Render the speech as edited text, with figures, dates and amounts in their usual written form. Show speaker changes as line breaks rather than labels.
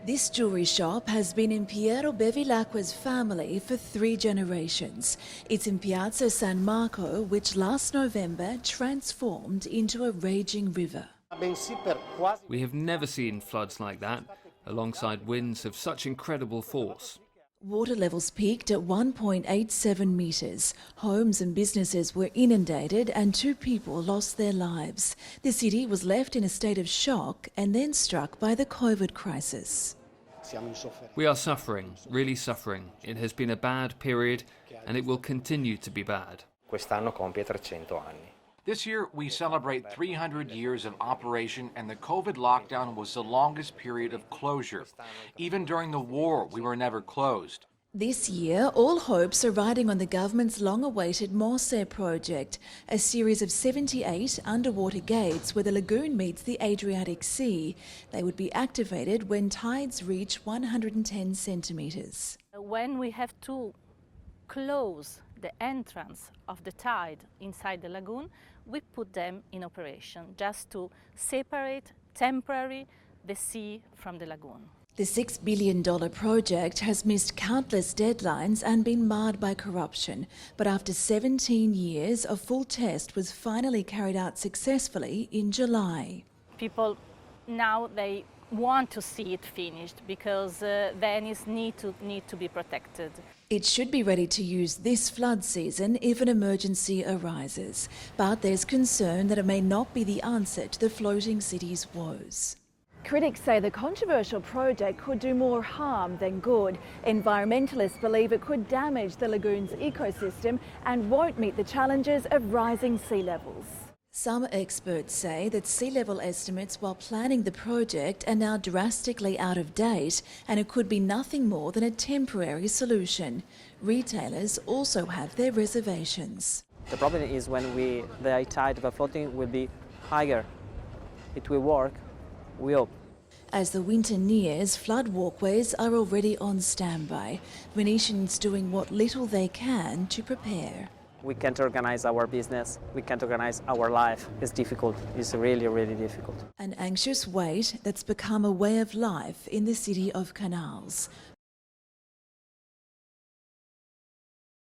This jewellery shop has been in Piero Bevilacqua's family for 3 generations. It's in Piazza San Marco, which last November transformed into a raging river.
We have never seen floods like that, alongside winds of such incredible force.
Water levels peaked at 1.87 metres. Homes and businesses were inundated and 2 people lost their lives. The city was left in a state of shock and then struck by the COVID crisis.
We are suffering, really suffering. It has been a bad period and it will continue to be bad.
Quest'anno compie 300 anni.
This year, we celebrate 300 years of operation, and the COVID lockdown was the longest period of closure. Even during the war, we were never closed.
This year, all hopes are riding on the government's long-awaited MOSE Project, a series of 78 underwater gates where the lagoon meets the Adriatic Sea. They would be activated when tides reach 110 centimetres.
When we have to close the entrance of the tide inside the lagoon, we put them in operation just to separate temporarily the sea from the lagoon.
The $6 billion project has missed countless deadlines and been marred by corruption. But after 17 years, a full test was finally carried out successfully in July.
People now they want to see it finished because Venice need to be protected.
It should be ready to use this flood season if an emergency arises. But there's concern that it may not be the answer to the floating city's woes.
Critics say the controversial project could do more harm than good. Environmentalists believe it could damage the lagoon's ecosystem and won't meet the challenges of rising sea levels.
Some experts say that sea level estimates while planning the project are now drastically out of date and it could be nothing more than a temporary solution. Retailers also have their reservations.
The problem is when the high tide of the floating will be higher. It will work, we hope.
As the winter nears, flood walkways are already on standby. Venetians doing what little they can to prepare.
We can't organize our business, we can't organize our life. It's difficult, it's really, really difficult.
An anxious wait that's become a way of life in the city of canals.